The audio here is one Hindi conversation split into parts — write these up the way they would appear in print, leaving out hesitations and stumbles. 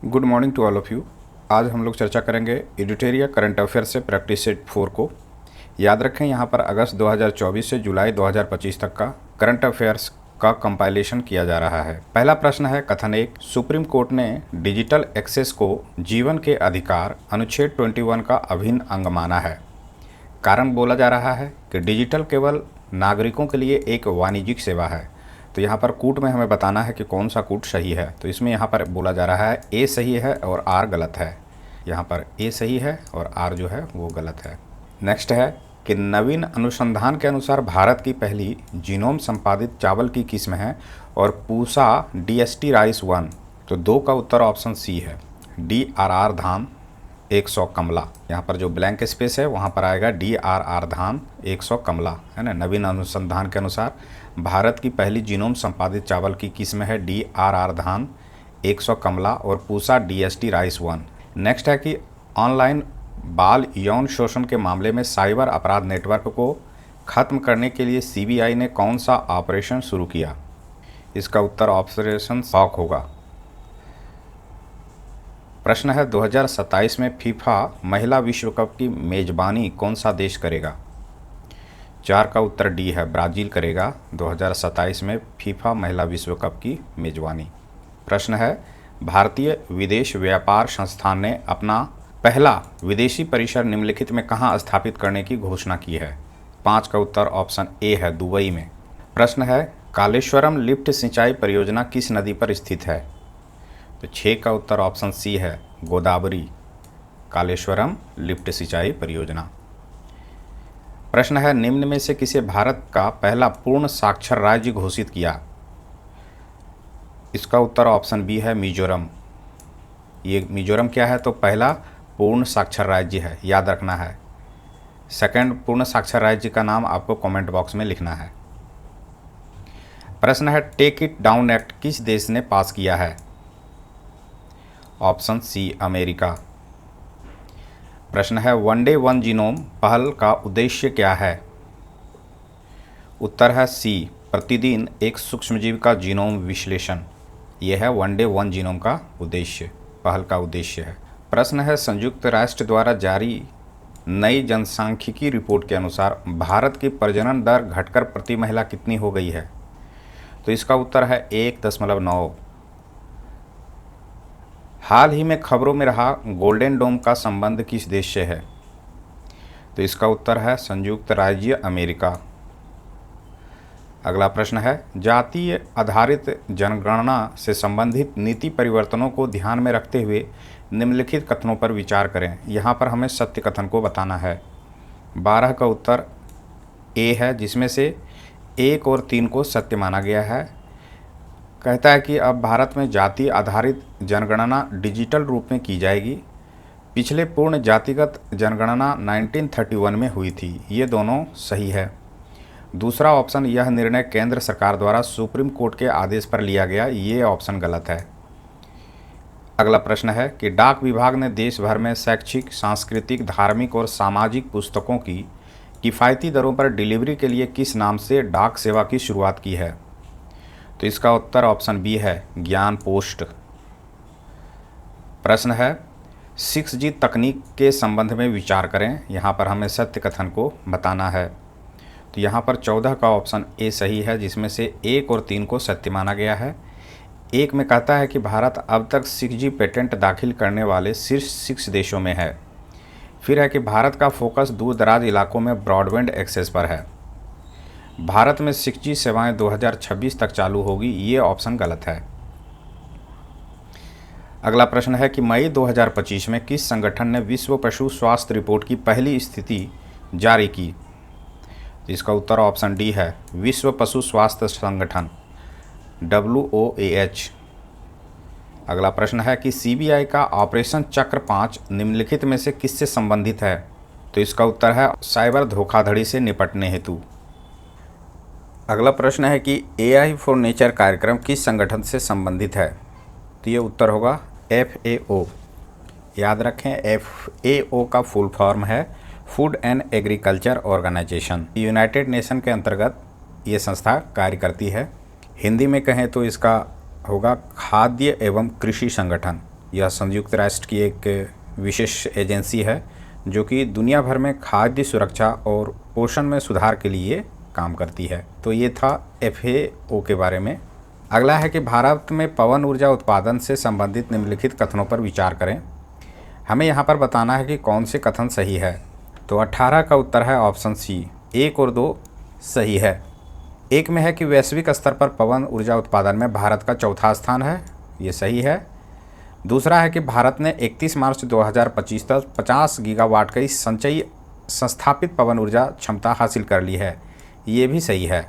Good morning to all of you. आज हम लोग चर्चा करेंगे एडिटोरियल करंट अफेयर से प्रैक्टिस सेट 4 को। याद रखें, यहाँ पर अगस्त 2024 से जुलाई 2025 तक का करंट अफेयर्स का कंपाइलेशन किया जा रहा है। पहला प्रश्न है कथन 1, सुप्रीम कोर्ट ने डिजिटल एक्सेस को जीवन के अधिकार अनुच्छेद 21 का अभिन्न अंग माना है। कारण बोला जा रहा है कि डिजिटल केवल नागरिकों के लिए एक वाणिज्यिक सेवा है। तो यहाँ पर कूट में हमें बताना है कि कौन सा कूट सही है। तो इसमें यहाँ पर बोला जा रहा है ए सही है और आर गलत है। यहाँ पर ए सही है और आर जो है वो गलत है। नेक्स्ट है कि नवीन अनुसंधान के अनुसार भारत की पहली जीनोम संपादित चावल की किस्म है और पूसा DST राइस 1। तो 2 का उत्तर ऑप्शन सी है, DRR धान 100 कमला। यहाँ पर जो ब्लैंक स्पेस है वहाँ पर आएगा DRR धान 100 कमला, है ना। नवीन अनुसंधान के अनुसार भारत की पहली जीनोम संपादित चावल की किस्म है DRR धान 100 कमला और पूसा DST राइस 1। नेक्स्ट है कि ऑनलाइन बाल यौन शोषण के मामले में साइबर अपराध नेटवर्क को खत्म करने के लिए CBI ने कौन सा ऑपरेशन शुरू किया। इसका उत्तर ऑपरेशन सॉक होगा। प्रश्न है 2027 में फीफा महिला विश्व कप की मेज़बानी कौन सा देश करेगा। 4 का उत्तर डी है, ब्राज़ील करेगा 2027 में फीफा महिला विश्व कप की मेज़बानी। प्रश्न है भारतीय विदेश व्यापार संस्थान ने अपना पहला विदेशी परिसर निम्नलिखित में कहाँ स्थापित करने की घोषणा की है। 5 का उत्तर ऑप्शन ए है, दुबई में। प्रश्न है कालेश्वरम लिफ्ट सिंचाई परियोजना किस नदी पर स्थित है। तो 6 का उत्तर ऑप्शन सी है, गोदावरी, कालेश्वरम लिफ्ट सिंचाई परियोजना। प्रश्न है निम्न में से किसे भारत का पहला पूर्ण साक्षर राज्य घोषित किया। इसका उत्तर ऑप्शन बी है, मिजोरम। ये मिजोरम क्या है, तो पहला पूर्ण साक्षर राज्य है, याद रखना है। सेकंड पूर्ण साक्षर राज्य का नाम आपको कमेंट बॉक्स में लिखना है। प्रश्न है टेक इट डाउन एक्ट किस देश ने पास किया है। Option C, America. प्रश्न है वनडे वन जीनोम पहल का उद्देश्य क्या है। उत्तर है सी, प्रतिदिन एक सूक्ष्मजीव का जीनोम विश्लेषण। यह है वनडे वन जीनोम का उद्देश्य, पहल का उद्देश्य है। प्रश्न है संयुक्त राष्ट्र द्वारा जारी नई जनसांख्यिकी रिपोर्ट के अनुसार भारत की प्रजनन दर घटकर प्रति महिला कितनी हो गई है। तो इसका उत्तर है 1.9। हाल ही में खबरों में रहा गोल्डन डोम का संबंध किस देश से है। तो इसका उत्तर है संयुक्त राज्य अमेरिका। अगला प्रश्न है जातीय आधारित जनगणना से संबंधित नीति परिवर्तनों को ध्यान में रखते हुए निम्नलिखित कथनों पर विचार करें। यहाँ पर हमें सत्य कथन को बताना है। 12 का उत्तर ए है, जिसमें से 1 और 3 को सत्य माना गया है। कहता है कि अब भारत में जाति आधारित जनगणना डिजिटल रूप में की जाएगी। पिछले पूर्ण जातिगत जनगणना 1931 में हुई थी। ये दोनों सही है। दूसरा ऑप्शन, यह निर्णय केंद्र सरकार द्वारा सुप्रीम कोर्ट के आदेश पर लिया गया, ये ऑप्शन गलत है। अगला प्रश्न है कि डाक विभाग ने देश भर में शैक्षिक, सांस्कृतिक, धार्मिक और सामाजिक पुस्तकों की किफ़ायती दरों पर डिलीवरी के लिए किस नाम से डाक सेवा की शुरुआत की है। तो इसका उत्तर ऑप्शन बी है, ज्ञान पोस्ट। प्रश्न है 6G तकनीक के संबंध में विचार करें। यहाँ पर हमें सत्य कथन को बताना है। तो यहाँ पर 14 का ऑप्शन ए सही है, जिसमें से 1 और 3 को सत्य माना गया है। 1 में कहता है कि भारत अब तक 6G पेटेंट दाखिल करने वाले शीर्ष 6 देशों में है। फिर है कि भारत का फोकस दूर दराज इलाकों में ब्रॉडबैंड एक्सेस पर है। भारत में 6G सेवाएं 2026 तक चालू होगी, ये ऑप्शन गलत है। अगला प्रश्न है कि मई 2025 में किस संगठन ने विश्व पशु स्वास्थ्य रिपोर्ट की पहली स्थिति जारी की। इसका उत्तर ऑप्शन डी है, विश्व पशु स्वास्थ्य संगठन WOAH। अगला प्रश्न है कि CBI का ऑपरेशन चक्र 5 निम्नलिखित में से किससे संबंधित है। तो इसका उत्तर है साइबर धोखाधड़ी से निपटने हेतु। अगला प्रश्न है कि AI फॉर नेचर कार्यक्रम किस संगठन से संबंधित है। तो ये उत्तर होगा FAO। याद रखें, FAO का फुल फॉर्म है food and agriculture organization. United Nation के अंतर्गत ये संस्था कार्य करती है। हिंदी में कहें तो इसका होगा खाद्य एवं कृषि संगठन। यह संयुक्त राष्ट्र की एक विशेष एजेंसी है जो कि दुनिया भर में खाद्य सुरक्षा और पोषण में सुधार के लिए काम करती है। तो ये था FAO के बारे में। अगला है कि भारत में पवन ऊर्जा उत्पादन से संबंधित निम्नलिखित कथनों पर विचार करें। हमें यहाँ पर बताना है कि कौन से कथन सही है। तो 18 का उत्तर है ऑप्शन सी, 1 और 2 सही है। एक में है कि वैश्विक स्तर पर पवन ऊर्जा उत्पादन में भारत का चौथा स्थान है, ये सही है। दूसरा है कि भारत ने 31 मार्च 2025 तक 50 गीगावाट की संचयी संस्थापित पवन ऊर्जा क्षमता हासिल कर ली है, ये भी सही है।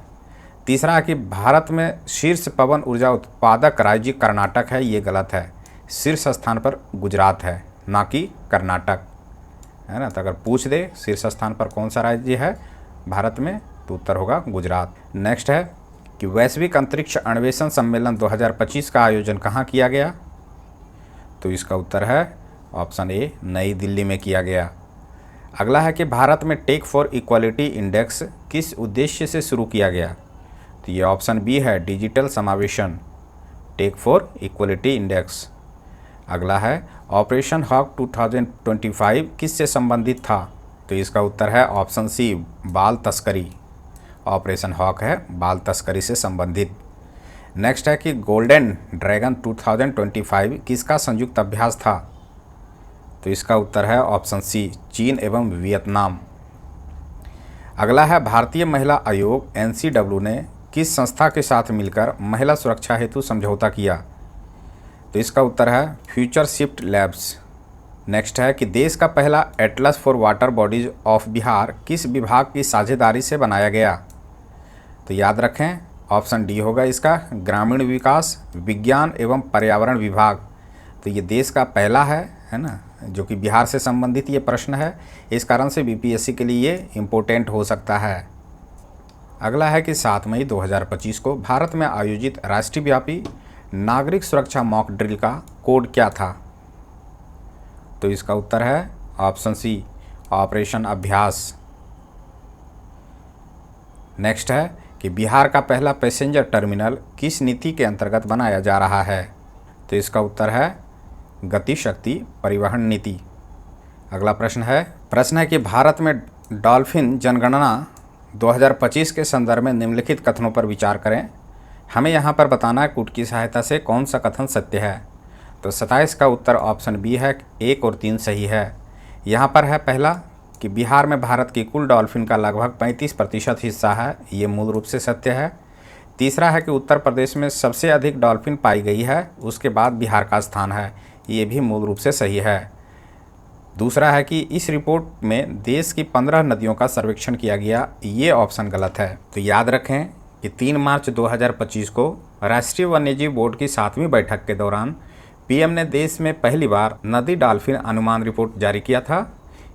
तीसरा है कि भारत में शीर्ष पवन ऊर्जा उत्पादक राज्य कर्नाटक है, ये गलत है। शीर्ष स्थान पर गुजरात है, ना कि कर्नाटक, है ना। तो अगर पूछ दे शीर्ष स्थान पर कौन सा राज्य है भारत में, तो उत्तर होगा गुजरात। नेक्स्ट है कि वैश्विक अंतरिक्ष अन्वेषण सम्मेलन 2025 का आयोजन कहाँ किया गया। तो इसका उत्तर है ऑप्शन ए, नई दिल्ली में किया गया। अगला है कि भारत में टेक फॉर इक्वालिटी इंडेक्स किस उद्देश्य से शुरू किया गया। तो ये ऑप्शन बी है, डिजिटल समावेशन, टेक फॉर इक्वालिटी इंडेक्स। अगला है ऑपरेशन हॉक 2025 किस से संबंधित था। तो इसका उत्तर है ऑप्शन सी, बाल तस्करी। ऑपरेशन हॉक है बाल तस्करी से संबंधित। नेक्स्ट है कि गोल्डन ड्रैगन 2025 किसका संयुक्त अभ्यास था। तो इसका उत्तर है ऑप्शन सी, चीन एवं वियतनाम। अगला है भारतीय महिला आयोग NCW ने किस संस्था के साथ मिलकर महिला सुरक्षा हेतु समझौता किया। तो इसका उत्तर है फ्यूचर शिफ्ट लैब्स। नेक्स्ट है कि देश का पहला Atlas for water bodies of Bihar किस विभाग की साझेदारी से बनाया गया। तो याद रखें ऑप्शन डी होगा इसका, ग्रामीण विकास, विज्ञान एवं पर्यावरण विभाग। तो ये देश का पहला है ना, जो कि बिहार से संबंधित ये प्रश्न है, इस कारण से BPSC के लिए इम्पोर्टेंट हो सकता है। अगला है कि 7 मई 2025 को भारत में आयोजित राष्ट्रव्यापी नागरिक सुरक्षा मॉक ड्रिल का कोड क्या था। तो इसका उत्तर है ऑप्शन सी, ऑपरेशन अभ्यास। नेक्स्ट है कि बिहार का पहला पैसेंजर टर्मिनल किस नीति के अंतर्गत बनाया जा रहा है। तो इसका उत्तर है गति शक्ति परिवहन नीति। अगला प्रश्न है कि भारत में डॉल्फिन जनगणना 2025 के संदर्भ में निम्नलिखित कथनों पर विचार करें। हमें यहाँ पर बताना है कूट की सहायता से कौन सा कथन सत्य है। तो 27 का उत्तर ऑप्शन बी है, 1 और 3 सही है। यहाँ पर है पहला कि बिहार में भारत की कुल डॉल्फिन का लगभग 35% हिस्सा है, ये मूल रूप से सत्य है। तीसरा है कि उत्तर प्रदेश में सबसे अधिक डॉल्फिन पाई गई है, उसके बाद बिहार का स्थान है, ये भी मूल रूप से सही है। दूसरा है कि इस रिपोर्ट में देश की 15 नदियों का सर्वेक्षण किया गया, ये ऑप्शन गलत है। तो याद रखें कि 3 मार्च 2025 को राष्ट्रीय वन्यजीव बोर्ड की 7वीं बैठक के दौरान PM ने देश में पहली बार नदी डॉल्फिन अनुमान रिपोर्ट जारी किया था।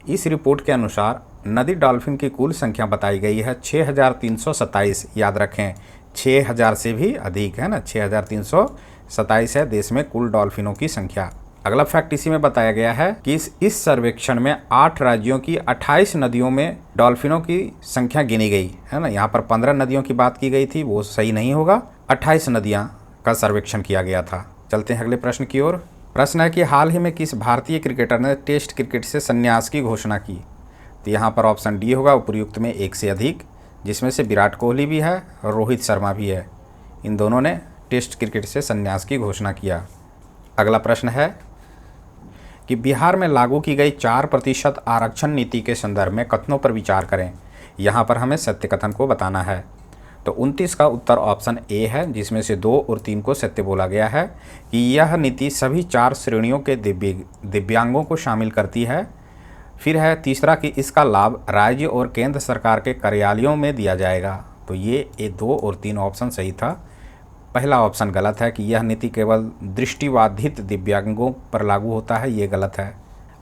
इस रिपोर्ट के अनुसार नदी डॉल्फिन की कुल संख्या बताई गई है 6327। याद रखें 6000 से भी अधिक है ना, 6327 है देश में कुल डॉल्फिनों की संख्या। अगला फैक्ट इसी में बताया गया है कि इस सर्वेक्षण में 8 राज्यों की 28 नदियों में डॉल्फिनों की संख्या गिनी गई है ना। यहाँ पर 15 नदियों की बात की गई थी, वो सही नहीं होगा, 28 नदियाँ का सर्वेक्षण किया गया था। चलते हैं अगले प्रश्न की ओर। प्रश्न है कि हाल ही में किस भारतीय क्रिकेटर ने टेस्ट क्रिकेट से संन्यास की घोषणा की। तो यहाँ पर ऑप्शन डी होगा, उपयुक्त में 1 से अधिक, जिसमें से विराट कोहली भी है और रोहित शर्मा भी है। इन दोनों ने टेस्ट क्रिकेट से संन्यास की घोषणा किया। अगला प्रश्न है कि बिहार में लागू की गई 4% आरक्षण नीति के संदर्भ में कथनों पर विचार करें। यहाँ पर हमें सत्य कथन को बताना है। तो 29 का उत्तर ऑप्शन ए है, जिसमें से 2 और 3 को सत्य बोला गया है कि यह नीति सभी 4 श्रेणियों के दिव्यांगों को शामिल करती है। फिर है तीसरा कि इसका लाभ राज्य और केंद्र सरकार के कार्यालयों में दिया जाएगा। तो ये 2 और 3 ऑप्शन सही था। पहला ऑप्शन गलत है कि यह नीति केवल दृष्टिबाधित दिव्यांगों पर लागू होता है, ये गलत है।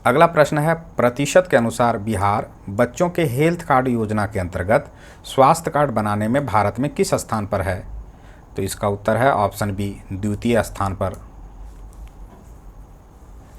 अगला प्रश्न है प्रतिशत के अनुसार बिहार बच्चों के हेल्थ कार्ड योजना के अंतर्गत स्वास्थ्य कार्ड बनाने में भारत में किस स्थान पर है। तो इसका उत्तर है ऑप्शन बी, द्वितीय स्थान पर।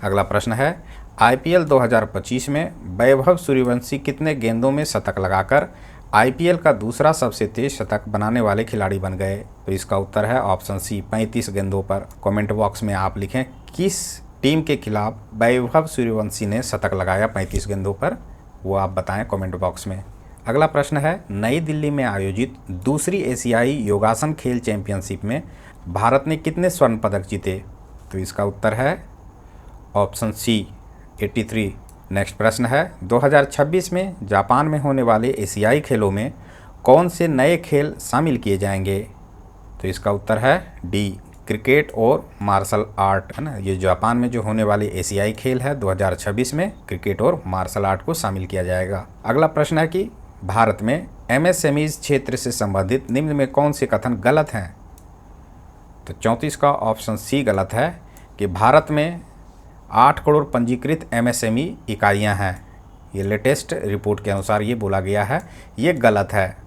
अगला प्रश्न है IPL 2025 में वैभव सूर्यवंशी कितने गेंदों में शतक लगाकर IPL का दूसरा सबसे तेज शतक बनाने वाले खिलाड़ी बन गए। तो इसका उत्तर है ऑप्शन सी, 35 गेंदों पर। कमेंट बॉक्स में आप लिखें किस टीम के खिलाफ वैभव सूर्यवंशी ने शतक लगाया 35 गेंदों पर, वो आप बताएं कमेंट बॉक्स में। अगला प्रश्न है, नई दिल्ली में आयोजित दूसरी एशियाई योगासन खेल चैंपियनशिप में भारत ने कितने स्वर्ण पदक जीते? तो इसका उत्तर है ऑप्शन सी 83। नेक्स्ट प्रश्न है, 2026 में जापान में होने वाले एशियाई खेलों में कौन से नए खेल शामिल किए जाएंगे? तो इसका उत्तर है डी, क्रिकेट और मार्शल आर्ट, है ना। ये जापान में जो होने वाले एशियाई खेल है 2026 में क्रिकेट और मार्शल आर्ट को शामिल किया जाएगा। अगला प्रश्न है कि भारत में एमएसएमईज क्षेत्र से संबंधित निम्न में कौन से कथन गलत हैं? तो 34 का ऑप्शन सी गलत है कि भारत में 8 करोड़ पंजीकृत एमएसएमई इकाइयां हैं। ये लेटेस्ट रिपोर्ट के अनुसार ये बोला गया है, ये गलत है।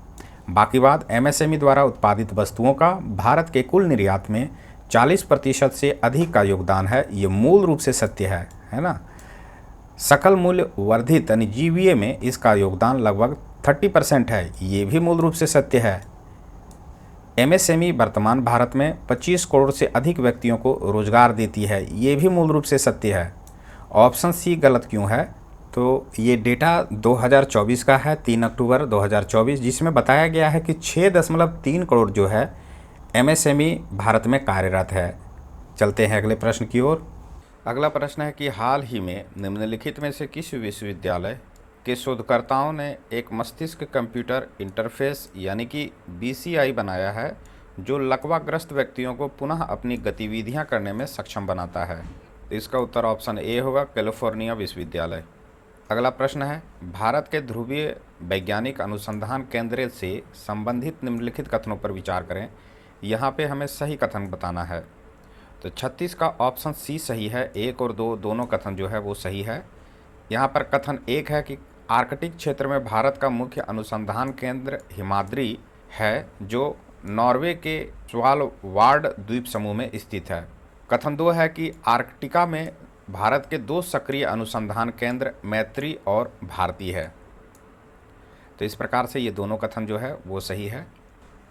बाकी बात, एमएसएमई द्वारा उत्पादित वस्तुओं का भारत के कुल निर्यात में 40% से अधिक का योगदान है, ये मूल रूप से सत्य है ना। सकल मूल्य वर्धित यानी जीवीए में इसका योगदान लगभग 30% है, ये भी मूल रूप से सत्य है। एमएसएमई वर्तमान भारत में 25 करोड़ से अधिक व्यक्तियों को रोजगार देती है, ये भी मूल रूप से सत्य है। ऑप्शन सी गलत क्यों है? तो ये डेटा 2024 का है, 3 अक्टूबर 2024, जिसमें बताया गया है कि 6.3 करोड़ जो है एमएसएमई भारत में कार्यरत है। चलते हैं अगले प्रश्न की ओर। अगला प्रश्न है कि हाल ही में निम्नलिखित में से किस विश्वविद्यालय के शोधकर्ताओं ने एक मस्तिष्क कंप्यूटर इंटरफेस यानी कि बीसीआई बनाया है जो लकवाग्रस्त व्यक्तियों को पुनः अपनी गतिविधियां करने में सक्षम बनाता है? इसका उत्तर ऑप्शन ए होगा, कैलिफोर्निया विश्वविद्यालय। अगला प्रश्न है, भारत के ध्रुवीय वैज्ञानिक अनुसंधान केंद्र से संबंधित निम्नलिखित कथनों पर विचार करें। यहाँ पे हमें सही कथन बताना है। तो 36 का ऑप्शन सी सही है, 1 और 2 दोनों कथन जो है वो सही है। यहाँ पर कथन 1 है कि आर्कटिक क्षेत्र में भारत का मुख्य अनुसंधान केंद्र हिमाद्री है जो नॉर्वे के स्वालबार्ड द्वीप समूह में स्थित है। कथन 2 है कि आर्कटिका में भारत के 2 सक्रिय अनुसंधान केंद्र मैत्री और भारती है। तो इस प्रकार से ये दोनों कथन जो है वो सही है।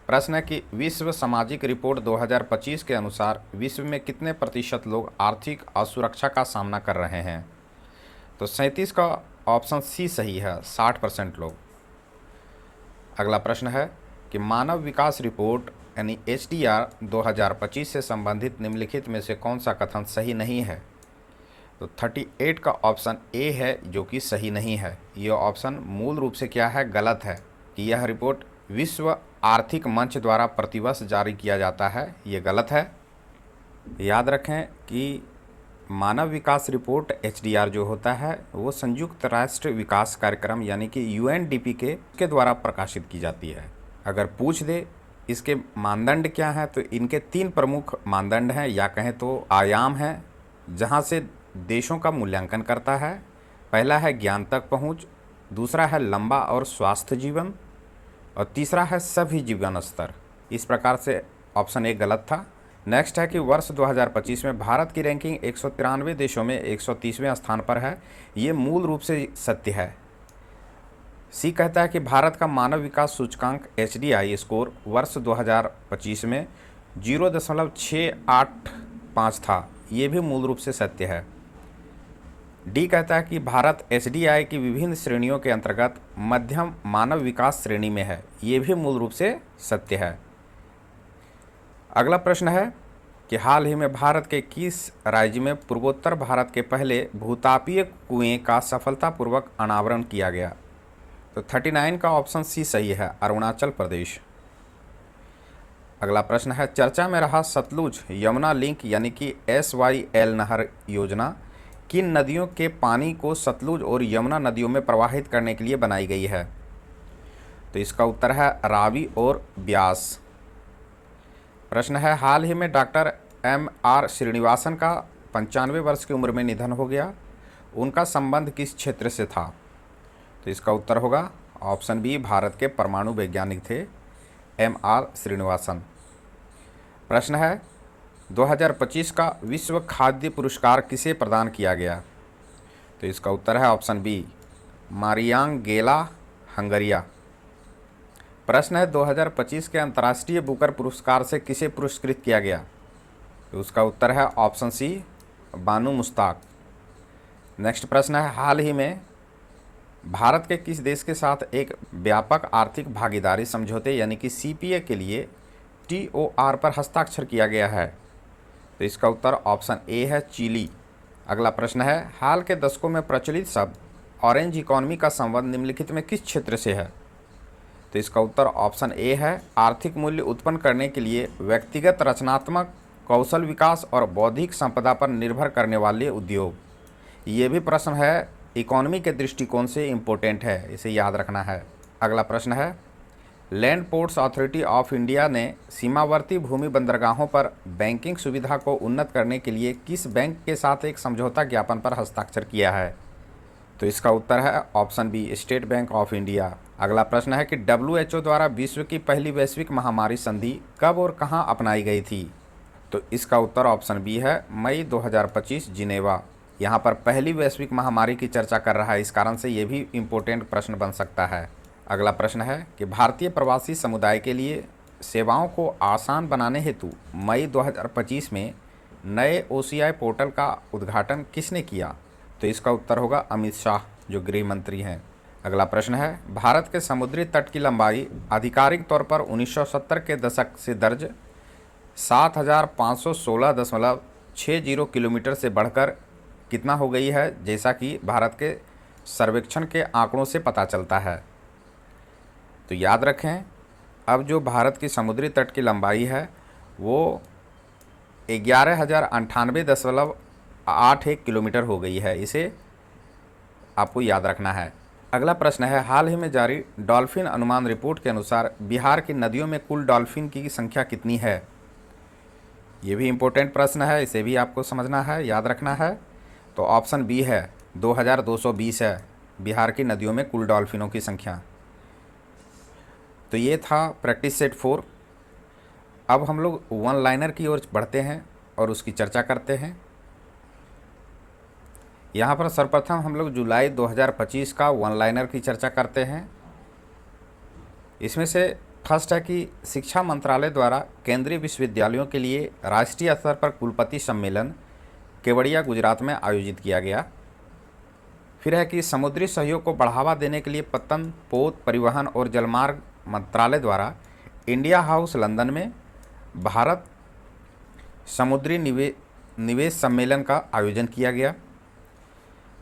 प्रश्न है कि विश्व सामाजिक रिपोर्ट 2025 के अनुसार विश्व में कितने प्रतिशत लोग आर्थिक असुरक्षा का सामना कर रहे हैं? तो 37 का ऑप्शन सी सही है, 60% लोग। अगला प्रश्न है कि मानव विकास रिपोर्ट यानी HDR 2025 से संबंधित निम्नलिखित में से कौन सा कथन सही नहीं है? तो 38 का ऑप्शन ए है जो कि सही नहीं है। यह ऑप्शन मूल रूप से क्या है, गलत है कि यह रिपोर्ट विश्व आर्थिक मंच द्वारा प्रतिवर्ष जारी किया जाता है, ये गलत है। याद रखें कि मानव विकास रिपोर्ट HDR जो होता है वो संयुक्त राष्ट्र विकास कार्यक्रम यानी कि UNDP के द्वारा प्रकाशित की जाती है। अगर पूछ दे इसके मानदंड क्या हैं, तो इनके 3 प्रमुख मानदंड हैं या कहें तो आयाम हैं जहां से देशों का मूल्यांकन करता है। पहला है ज्ञान तक पहुंच, दूसरा है लंबा और स्वास्थ्य जीवन, और तीसरा है सभी जीवन स्तर। इस प्रकार से ऑप्शन ए गलत था। नेक्स्ट है कि वर्ष 2025 में भारत की रैंकिंग 193 देशों में 130वें स्थान पर है, ये मूल रूप से सत्य है। सी कहता है कि भारत का मानव विकास सूचकांक HDI स्कोर वर्ष 2025 में 0.685 था, ये भी मूल रूप से सत्य है। डी कहता है कि भारत HDI की विभिन्न श्रेणियों के अंतर्गत मध्यम मानव विकास श्रेणी में है, ये भी मूल रूप से सत्य है। अगला प्रश्न है कि हाल ही में भारत के किस राज्य में पूर्वोत्तर भारत के पहले भूतापीय कुएं का सफलतापूर्वक अनावरण किया गया? तो 39 का ऑप्शन सी सही है, अरुणाचल प्रदेश। अगला प्रश्न है, चर्चा में रहा सतलुज यमुना लिंक यानी कि SYL नहर योजना किन नदियों के पानी को सतलुज और यमुना नदियों में प्रवाहित करने के लिए बनाई गई है? तो इसका उत्तर है रावी और ब्यास। प्रश्न है, हाल ही में डॉक्टर MR श्रीनिवासन का 95 वर्ष की उम्र में निधन हो गया, उनका संबंध किस क्षेत्र से था? तो इसका उत्तर होगा ऑप्शन बी, भारत के परमाणु वैज्ञानिक थे MR श्रीनिवासन। प्रश्न है, 2025 का विश्व खाद्य पुरस्कार किसे प्रदान किया गया? तो इसका उत्तर है ऑप्शन बी, मारियांग गेला हंगरिया। प्रश्न है, 2025 के अंतर्राष्ट्रीय बुकर पुरस्कार से किसे पुरस्कृत किया गया? तो उसका उत्तर है ऑप्शन सी, बानू मुश्ताक। नेक्स्ट प्रश्न है, हाल ही में भारत के किस देश के साथ एक व्यापक आर्थिक भागीदारी समझौते यानी कि सीपीए के लिए TOR पर हस्ताक्षर किया गया है? तो इसका उत्तर ऑप्शन ए है, चिली। अगला प्रश्न है, हाल के दशकों में प्रचलित शब्द ऑरेंज इकोनॉमी का संबंध निम्नलिखित में किस क्षेत्र से है? तो इसका उत्तर ऑप्शन ए है, आर्थिक मूल्य उत्पन्न करने के लिए व्यक्तिगत रचनात्मक कौशल विकास और बौद्धिक संपदा पर निर्भर करने वाले उद्योग। ये भी प्रश्न है इकोनॉमी के दृष्टिकोण से इम्पोर्टेंट है, इसे याद रखना है। अगला प्रश्न है, land ports authority of India ने सीमावर्ती भूमि बंदरगाहों पर बैंकिंग सुविधा को उन्नत करने के लिए किस बैंक के साथ एक समझौता ज्ञापन पर हस्ताक्षर किया है? तो इसका उत्तर है option B, State Bank of India. अगला प्रश्न है कि WHO द्वारा विश्व की पहली वैश्विक महामारी संधि कब और कहां अपनाई गई थी? तो इसका उत्तर ऑप्शन बी है, मई 2025 जिनेवा। यहाँ पर पहली वैश्विक महामारी की चर्चा कर रहा है, इस कारण से ये भी इम्पोर्टेंट प्रश्न बन सकता है। अगला प्रश्न है कि भारतीय प्रवासी समुदाय के लिए सेवाओं को आसान बनाने हेतु मई 2025 में नए OCI पोर्टल का उद्घाटन किसने किया? तो इसका उत्तर होगा अमित शाह, जो गृह मंत्री हैं। अगला प्रश्न है, भारत के समुद्री तट की लंबाई आधिकारिक तौर पर 1970 के दशक से दर्ज 7516.60 किलोमीटर से बढ़कर कितना हो गई है, जैसा कि भारत के सर्वेक्षण के आंकड़ों से पता चलता है? तो याद रखें, अब जो भारत की समुद्री तट की लंबाई है वो 11,098.81 किलोमीटर हो गई है, इसे आपको याद रखना है। अगला प्रश्न है, हाल ही में जारी डॉल्फिन अनुमान रिपोर्ट के अनुसार बिहार की नदियों में कुल डॉल्फिन की संख्या कितनी है? ये भी इम्पोर्टेंट प्रश्न है, इसे भी आपको समझना है, याद रखना है। तो ऑप्शन बी है, 2220 है बिहार की नदियों में कुल डॉल्फिनों की संख्या। तो ये था प्रैक्टिस सेट 4। अब हम लोग वन लाइनर की ओर बढ़ते हैं और उसकी चर्चा करते हैं। यहाँ पर सर्वप्रथम हम लोग जुलाई 2025 का वन लाइनर की चर्चा करते हैं। इसमें से फर्स्ट है कि शिक्षा मंत्रालय द्वारा केंद्रीय विश्वविद्यालयों के लिए राष्ट्रीय स्तर पर कुलपति सम्मेलन केवड़िया गुजरात में आयोजित किया गया। फिर है कि समुद्री सहयोग को बढ़ावा देने के लिए पत्तन, पोत, परिवहन और जलमार्ग मंत्रालय द्वारा इंडिया हाउस लंदन में भारत समुद्री निवेश सम्मेलन का आयोजन किया गया।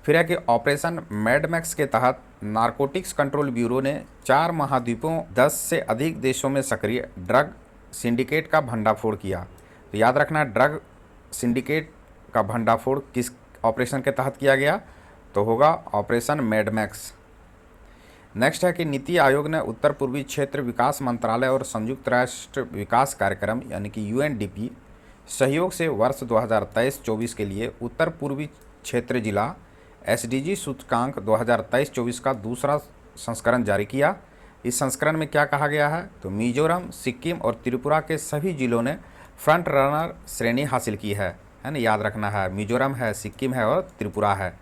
फिर है कि ऑपरेशन मैडमैक्स के तहत नारकोटिक्स कंट्रोल ब्यूरो ने 4 महाद्वीपों 10 से अधिक देशों में सक्रिय ड्रग सिंडिकेट का भंडाफोड़ किया। तो याद रखना, ड्रग सिंडिकेट का भंडाफोड़ किस ऑपरेशन के तहत किया गया? तो होगा ऑपरेशन मैडमैक्स। नेक्स्ट है कि नीति आयोग ने उत्तर पूर्वी क्षेत्र विकास मंत्रालय और संयुक्त राष्ट्र विकास कार्यक्रम यानी कि UNDP सहयोग से वर्ष 2023-24 के लिए उत्तर पूर्वी क्षेत्र जिला SDG सूचकांक 2023-24 का दूसरा संस्करण जारी किया। इस संस्करण में क्या कहा गया है? तो मिजोरम, सिक्किम और त्रिपुरा के सभी जिलों ने फ्रंट रनर श्रेणी हासिल की है ना, याद रखना है। मिजोरम है, सिक्किम है और त्रिपुरा है।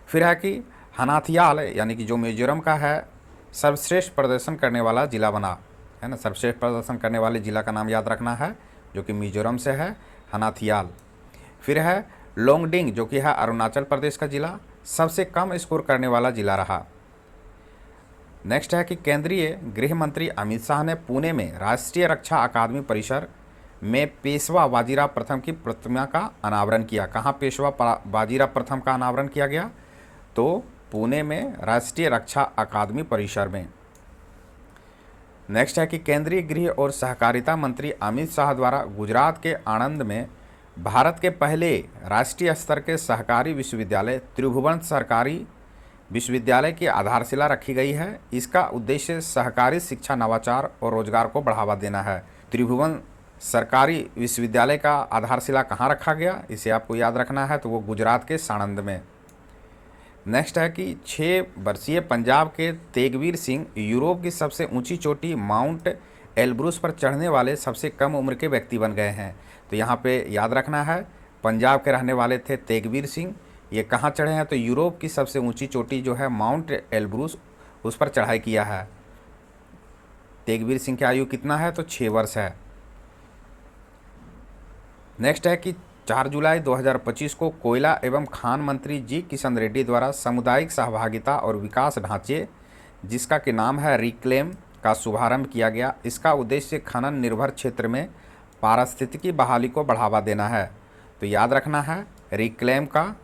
फिर है कि हनाथियाल यानी कि जो मिजोरम का है सर्वश्रेष्ठ प्रदर्शन करने वाला जिला बना है ना, सर्वश्रेष्ठ प्रदर्शन करने वाले जिला का नाम याद रखना है, जो कि मिजोरम से है, हनाथियाल। फिर है लोंगडिंग, जो कि है अरुणाचल प्रदेश का जिला, सबसे कम स्कोर करने वाला जिला रहा। नेक्स्ट है कि केंद्रीय गृह मंत्री अमित शाह ने पुणे में राष्ट्रीय रक्षा अकादमी परिसर में पेशवा बाजीराव प्रथम की प्रतिमा का अनावरण किया। कहाँ पेशवा बाजीराव प्रथम का अनावरण किया गया? तो पुणे में राष्ट्रीय रक्षा अकादमी परिसर में। नेक्स्ट है कि केंद्रीय गृह और सहकारिता मंत्री अमित शाह द्वारा गुजरात के आणंद में भारत के पहले राष्ट्रीय स्तर के सहकारी विश्वविद्यालय त्रिभुवन सरकारी विश्वविद्यालय की आधारशिला रखी गई है। इसका उद्देश्य सहकारी शिक्षा, नवाचार और रोजगार को बढ़ावा देना है। त्रिभुवन सरकारी विश्वविद्यालय का आधारशिला कहाँ रखा गया, इसे आपको याद रखना है, तो वो गुजरात के साणंद में। नेक्स्ट है कि 6 वर्षीय पंजाब के तेगवीर सिंह यूरोप की सबसे ऊंची चोटी माउंट एलब्रूस पर चढ़ने वाले सबसे कम उम्र के व्यक्ति बन गए हैं। तो यहाँ पे याद रखना है, पंजाब के रहने वाले थे तेगवीर सिंह। ये कहाँ चढ़े हैं? तो यूरोप की सबसे ऊंची चोटी जो है माउंट एलब्रूस, उस पर चढ़ाई किया है। तेगवीर सिंह की आयु कितना है? तो 6 वर्ष है। नेक्स्ट है कि 4 जुलाई 2025 को कोयला एवं खान मंत्री जी किशन रेड्डी द्वारा सामुदायिक सहभागिता और विकास ढांचे जिसका कि नाम है रिक्लेम का शुभारंभ किया गया। इसका उद्देश्य खनन निर्भर क्षेत्र में पारिस्थितिकी बहाली को बढ़ावा देना है। तो याद रखना है, रिक्लेम का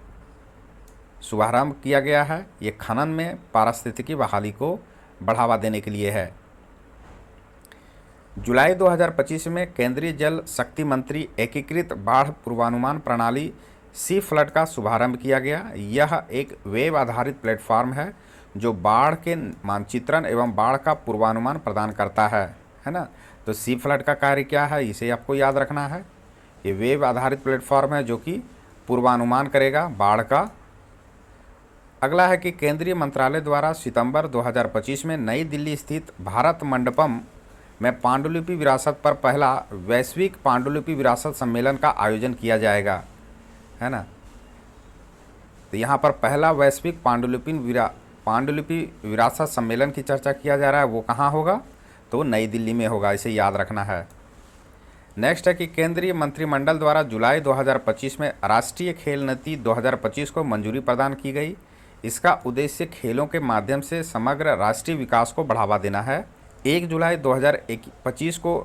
शुभारंभ किया गया है, ये खनन में पारिस्थितिकी बहाली को बढ़ावा देने के लिए है। जुलाई 2025 में केंद्रीय जल शक्ति मंत्री एकीकृत बाढ़ पूर्वानुमान प्रणाली सी फ्लड का शुभारंभ किया गया। यह एक वेब आधारित प्लेटफॉर्म है जो बाढ़ के मानचित्रण एवं बाढ़ का पूर्वानुमान प्रदान करता है ना। तो सी फ्लड का कार्य क्या है, इसे आपको याद रखना है। ये वेब आधारित प्लेटफॉर्म है जो कि पूर्वानुमान करेगा बाढ़ का। अगला है कि केंद्रीय मंत्रालय द्वारा सितंबर 2025 में नई दिल्ली स्थित भारत मंडपम में पांडुलिपि विरासत पर पहला वैश्विक पांडुलिपि विरासत सम्मेलन का आयोजन किया जाएगा, है ना। तो यहाँ पर पहला वैश्विक पांडुलिपि विरासत सम्मेलन की चर्चा किया जा रहा है, वो कहाँ होगा, तो नई दिल्ली में होगा, इसे याद रखना है। नेक्स्ट है कि केंद्रीय मंत्रिमंडल द्वारा जुलाई 2025 में राष्ट्रीय खेल नीति 2025 को मंजूरी प्रदान की गई। इसका उद्देश्य खेलों के माध्यम से समग्र राष्ट्रीय विकास को बढ़ावा देना है। 1 जुलाई 2025 को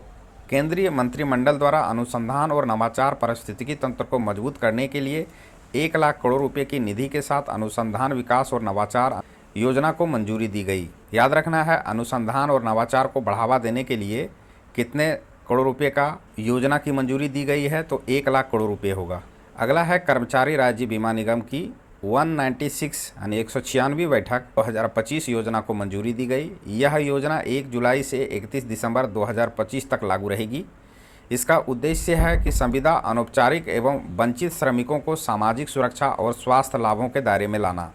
केंद्रीय मंत्रिमंडल द्वारा अनुसंधान और नवाचार पारिस्थितिकी तंत्र को मजबूत करने के लिए 1 लाख करोड़ रुपए की निधि के साथ अनुसंधान विकास और नवाचार योजना को मंजूरी दी गई। याद रखना है, अनुसंधान और नवाचार को बढ़ावा देने के लिए कितने करोड़ रुपए का योजना की मंजूरी दी गई है, तो 1 लाख करोड़ रुपए होगा। अगला है कर्मचारी राज्य बीमा निगम की 196 यानी 196वीं बैठक 2025 योजना को मंजूरी दी गई। यह योजना 1 जुलाई से 31 दिसंबर 2025 तक लागू रहेगी। इसका उद्देश्य है कि संविदा अनौपचारिक एवं वंचित श्रमिकों को सामाजिक सुरक्षा और स्वास्थ्य लाभों के दायरे में लाना।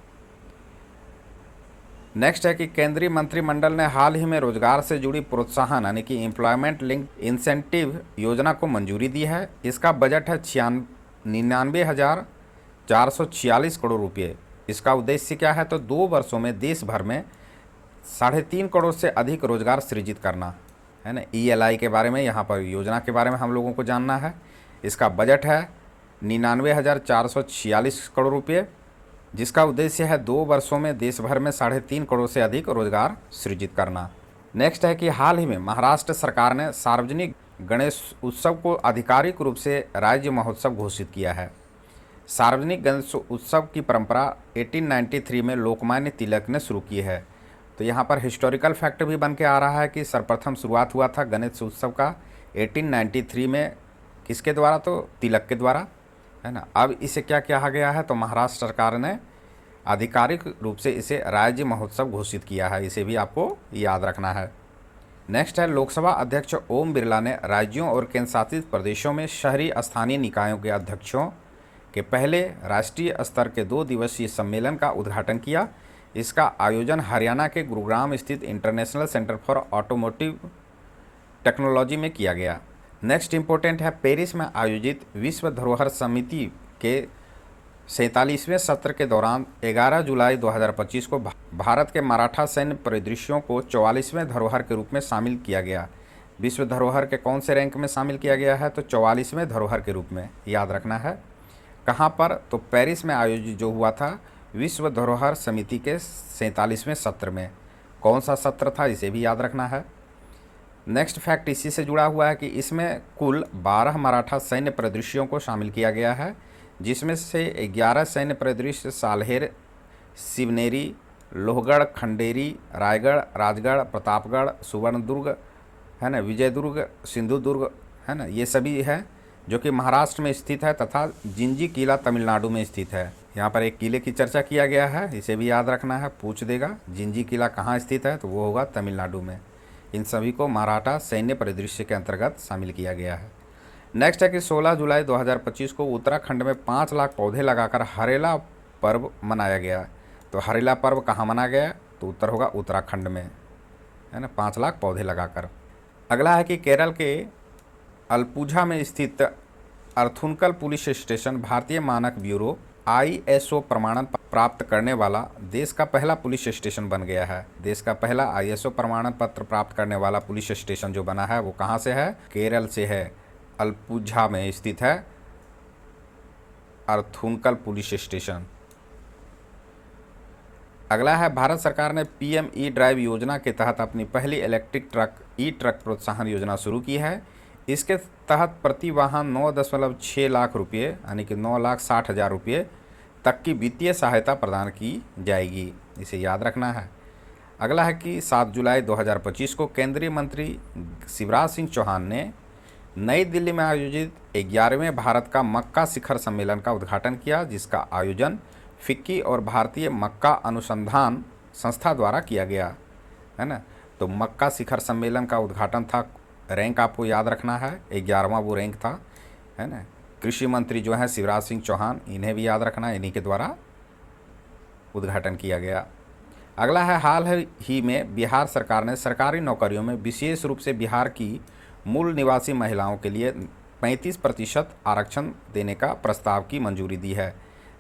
नेक्स्ट है कि केंद्रीय मंत्रिमंडल ने हाल ही में रोजगार से जुड़ी प्रोत्साहन यानी कि एम्प्लॉयमेंट लिंक इंसेंटिव योजना को मंजूरी दी है। इसका बजट है 99,446 करोड़ रुपये। इसका उद्देश्य क्या है, तो 2 वर्षों में देश भर में 3.5 करोड़ से अधिक रोजगार सृजित करना, है ना। ELI के बारे में, यहाँ पर योजना के बारे में हम लोगों को जानना है। इसका बजट है 99,446 करोड़ रुपये, जिसका उद्देश्य है 2 वर्षों में देश भर में 3.5 करोड़ से अधिक रोजगार सृजित करना। नेक्स्ट है कि हाल ही में महाराष्ट्र सरकार ने सार्वजनिक गणेश उत्सव को आधिकारिक रूप से राज्य महोत्सव घोषित किया है। सार्वजनिक गणेश उत्सव की परंपरा 1893 में लोकमान्य तिलक ने शुरू की है। तो यहाँ पर हिस्टोरिकल फैक्ट भी बन के आ रहा है कि सर्वप्रथम शुरुआत हुआ था गणेश उत्सव का 1893 में, किसके द्वारा, तो तिलक के द्वारा, है ना। अब इसे क्या कहा गया है, तो महाराष्ट्र सरकार ने आधिकारिक रूप से इसे राज्य महोत्सव घोषित किया है, इसे भी आपको याद रखना है। नेक्स्ट है, लोकसभा अध्यक्ष ओम बिरला ने राज्यों और केंद्र शासित प्रदेशों में शहरी स्थानीय निकायों के अध्यक्षों के पहले राष्ट्रीय स्तर के 2 दिवसीय सम्मेलन का उद्घाटन किया। इसका आयोजन हरियाणा के गुरुग्राम स्थित international centre for automotive technology में किया गया। नेक्स्ट इंपॉर्टेंट है, पेरिस में आयोजित विश्व धरोहर समिति के 47वें सत्र के दौरान 11 जुलाई 2025 को भारत के मराठा सैन्य परिदृश्यों को 44वें धरोहर के रूप में शामिल किया गया। विश्व धरोहर के कौन से रैंक में शामिल किया गया है, तो 44वें धरोहर के रूप में, याद रखना है। कहाँ पर, तो पेरिस में आयोजित जो हुआ था विश्व धरोहर समिति के 47वें सत्र में। कौन सा सत्र था, इसे भी याद रखना है। नेक्स्ट फैक्ट इसी से जुड़ा हुआ है कि इसमें कुल 12 मराठा सैन्य परिदृश्यों को शामिल किया गया है, जिसमें से 11 सैन्य परिदृश्य साल्हेर, शिवनेरी, लोहगढ़, खंडेरी, रायगढ़, राजगढ़, प्रतापगढ़, सुवर्णदुर्ग, है ना, विजयदुर्ग, सिंधुदुर्ग, है ना, ये सभी है जो कि महाराष्ट्र में स्थित है, तथा जिंजी किला तमिलनाडु में स्थित है। यहाँ पर एक किले की चर्चा किया गया है, इसे भी याद रखना है, पूछ देगा। जिंजी किला कहाँ स्थित है, तो वो होगा तमिलनाडु में। इन सभी को मराठा सैन्य परिदृश्य के अंतर्गत शामिल किया गया है। नेक्स्ट है कि 16 जुलाई 2025 को उत्तराखंड में 5 लाख पौधे लगाकर हरेला पर्व मनाया गया। तो हरेला पर्व कहाँ मनाया गया, तो उत्तर होगा उत्तराखंड में, है ना, 5 लाख पौधे लगाकर। अगला है कि केरल के अलपुझा में स्थित अर्थुनकल पुलिस स्टेशन भारतीय मानक ब्यूरो ISO प्रमाणन प्राप्त करने वाला देश का पहला पुलिस स्टेशन बन गया है। देश का पहला ISO प्रमाणन पत्र प्राप्त करने वाला पुलिस स्टेशन जो बना है वो कहाँ से है, केरल से है, अलपुझा में स्थित है। अर्थुनकल पुलिस स्टेशन। अगला है भारत सरकार ने पीएम ई ड्राइव योजना के तहत अपनी पहली इलेक्ट्रिक ट्रक ई ट्रक प्रोत्साहन योजना शुरू की है। इसके तहत प्रति वाहन 9.6 लाख रुपये यानी कि 9,60,000 रुपये तक की वित्तीय सहायता प्रदान की जाएगी, इसे याद रखना है। अगला है कि 7 जुलाई 2025 को केंद्रीय मंत्री शिवराज सिंह चौहान ने नई दिल्ली में आयोजित 11वें भारत का मक्का शिखर सम्मेलन का उद्घाटन किया, जिसका आयोजन फिक्की और भारतीय मक्का अनुसंधान संस्था द्वारा किया गया है ना। तो मक्का शिखर सम्मेलन का उद्घाटन था, रैंक आपको याद रखना है, 11वां वो रैंक था, है ना। कृषि मंत्री जो है शिवराज सिंह चौहान, इन्हें भी याद रखना, इन्हीं के द्वारा उद्घाटन किया गया। अगला है हाल ही में बिहार सरकार ने सरकारी नौकरियों में विशेष रूप से बिहार की मूल निवासी महिलाओं के लिए 35% आरक्षण देने का प्रस्ताव की मंजूरी दी है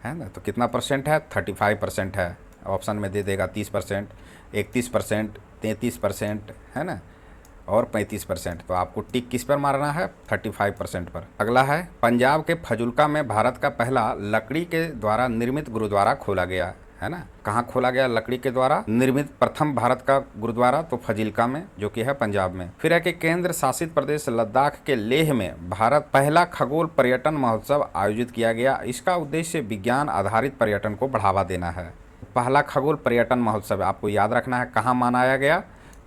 ना। तो कितना परसेंट है? 35% है। ऑप्शन में दे देगा 30%, 31%, 33%, है ना, और 35%। तो आपको टिक किस पर मारना है? 35% पर। अगला है पंजाब के फजुल्का में भारत का पहला लकड़ी के द्वारा निर्मित गुरुद्वारा खोला गया, है ना। कहाँ खोला गया लकड़ी के द्वारा निर्मित प्रथम भारत का गुरुद्वारा? तो फजिल्का में, जो कि है पंजाब में। फिर है कि केंद्र शासित प्रदेश लद्दाख के लेह में भारत पहला खगोल पर्यटन महोत्सव आयोजित किया गया। इसका उद्देश्य विज्ञान आधारित पर्यटन को बढ़ावा देना है। पहला खगोल पर्यटन महोत्सव आपको याद रखना है, कहाँ मनाया गया?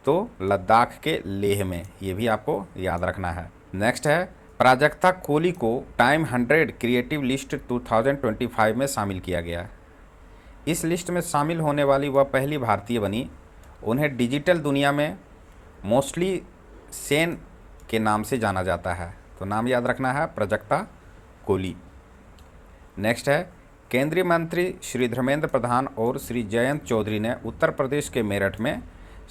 तो लद्दाख के लेह में, ये भी आपको याद रखना है। नेक्स्ट है प्राजक्ता कोली को टाइम 100 क्रिएटिव लिस्ट 2025 में शामिल किया गया। इस लिस्ट में शामिल होने वाली वह पहली भारतीय बनी। उन्हें डिजिटल दुनिया में मोस्टली सेन के नाम से जाना जाता है। तो नाम याद रखना है, प्राजक्ता कोली। नेक्स्ट है केंद्रीय मंत्री श्री धर्मेंद्र प्रधान और श्री जयंत चौधरी ने उत्तर प्रदेश के मेरठ में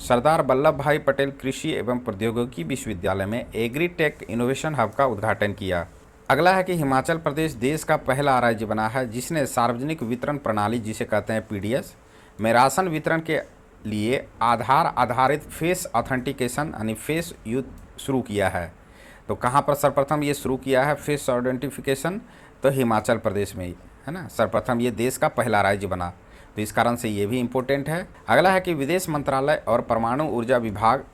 सरदार वल्लभ भाई पटेल कृषि एवं प्रौद्योगिकी विश्वविद्यालय में एग्रीटेक इनोवेशन हब का उद्घाटन किया। अगला है कि हिमाचल प्रदेश देश का पहला राज्य बना है जिसने सार्वजनिक वितरण प्रणाली, जिसे कहते हैं पीडीएस, में राशन वितरण के लिए आधार आधारित फेस ऑथेंटिकेशन यानी फेस यूथ शुरू किया है। तो कहाँ पर सर्वप्रथम ये शुरू किया है फेस आइडेंटिफिकेशन? तो हिमाचल प्रदेश में ही, है ना। सर्वप्रथम ये देश का पहला राज्य बना, तो इस कारण से ये भी इम्पोर्टेंट है। अगला है कि विदेश मंत्रालय और परमाणु ऊर्जा विभाग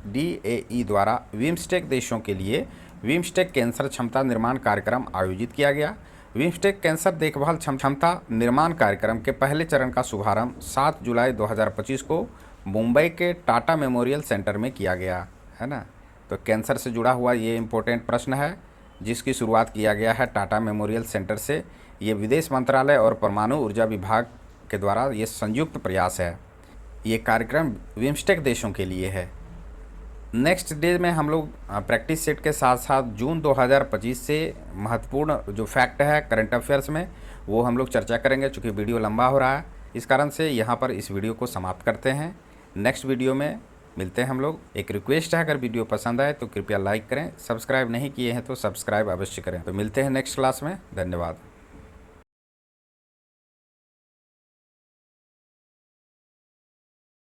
DAE द्वारा बिम्स्टेक देशों के लिए बिम्स्टेक कैंसर क्षमता निर्माण कार्यक्रम आयोजित किया गया। बिम्स्टेक कैंसर देखभाल क्षमता निर्माण कार्यक्रम के पहले चरण का शुभारंभ 7 जुलाई 2025 को मुंबई के टाटा मेमोरियल सेंटर में किया गया, है ना। तो कैंसर से जुड़ा हुआ ये इम्पोर्टेंट प्रश्न है, जिसकी शुरुआत किया गया है टाटा मेमोरियल सेंटर से। ये विदेश मंत्रालय और परमाणु ऊर्जा विभाग के द्वारा ये संयुक्त प्रयास है। ये कार्यक्रम बिम्स्टेक देशों के लिए है। नेक्स्ट डे में हम लोग प्रैक्टिस सेट के साथ साथ जून 2025 से महत्वपूर्ण जो फैक्ट है करंट अफेयर्स में, वो हम लोग चर्चा करेंगे। चूँकि वीडियो लंबा हो रहा है, इस कारण से यहाँ पर इस वीडियो को समाप्त करते हैं। नेक्स्ट वीडियो में मिलते हैं हम लोग। एक रिक्वेस्ट है, अगर वीडियो पसंद आए तो कृपया लाइक करें, सब्सक्राइब नहीं किए हैं तो सब्सक्राइब अवश्य करें। तो मिलते हैं नेक्स्ट क्लास में। धन्यवाद।